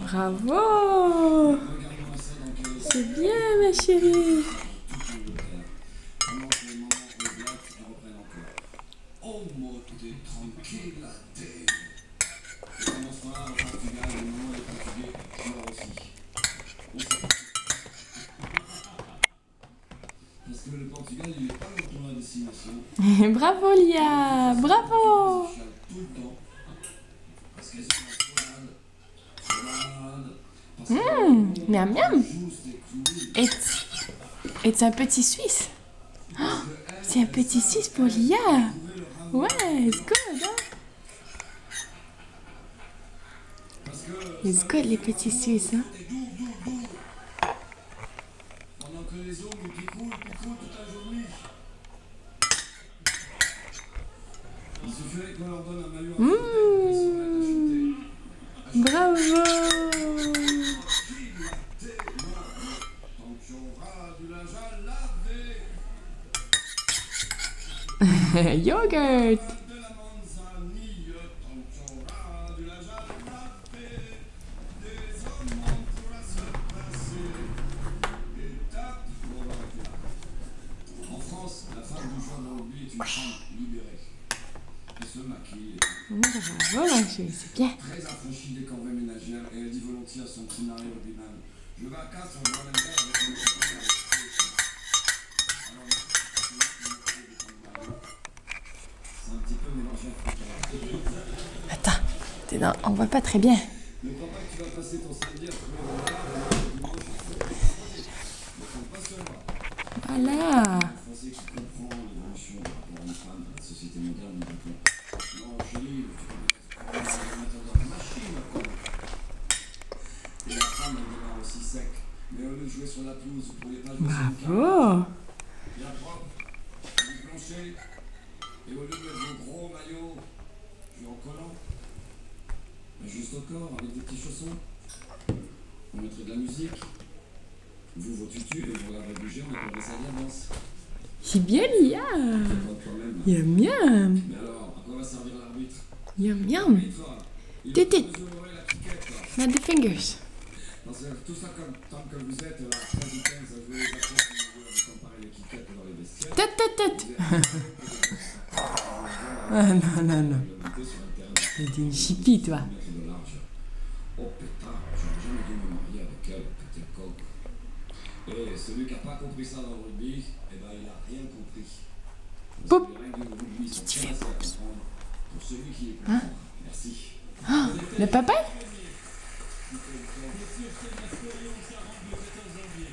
Bravo! C'est bien, ma chérie. Parce que le Portugal, il n'est pas pour la destination. Bravo, Lia. Bravo. Miam miam. It's un petit Suisse. Oh, c'est un petit Suisse pour Lia. Ouais, it's good. Hein? It's good, les petits Suisses. Hein? Pendant que les hommes ils picoulent toute la journée. Il suffirait qu'on leur donne un maillot à Bravo. Yogurt. En France, la femme du joueur de rugby est une femme libérée. Elle se maquille. Bravo, ma chérie, c'est bien. Très affranchie des corvées ménagères et elle dit volontiers à son petit mari rugbyman: je vais à casse, on va même faire avec mon petit. C'est un petit peu mélangé. Attends, on voit pas très bien. Ne crois pas que tu vas passer ton samedi à trouver le bar ne compte pas sur moi. Voilà. Un Français qui comprend l'évolution par rapport à une femme dans la société moderne nous répond: non, chérie, tu peux mettre la machine maintenant. Et la femme, elle démarre aussi sec. Mais au lieu de jouer sur la pelouse, vous ne pourriez pas jouer sur une Bravo. bien propre, vous planchez, et au lieu de mettre vos gros maillots, jouer en collant, mais juste au corps, avec des petits chaussons, on mettrait de la musique, vous vos tutus, et vous regardez bouger, on appellerait ça de la danse. C'est bien, Lia. Miam miam. Mais alors, à quoi va servir l'arbitre? Miam miam. Titi. Not the fingers. Parce que tout ça tant que vous êtes la 13 ou 15 à jouer les accords, vous comparer les kickettes dans les vestiaires. Tête. Ah non. T'es une chipie, toi. Oh pétard, j'aurais jamais dû me marier avec elle, petite coque. Et celui qui n'a pas compris ça dans le rugby, eh ben il n'a rien compris. Poup. Les règles du rugby sont Qu'est-ce que tu très fais, faciles à comprendre pour celui qui les comprend. Merci. Oh, le papa? Bien sûr, c'est l'expérience qui a rendu le 14 janvier.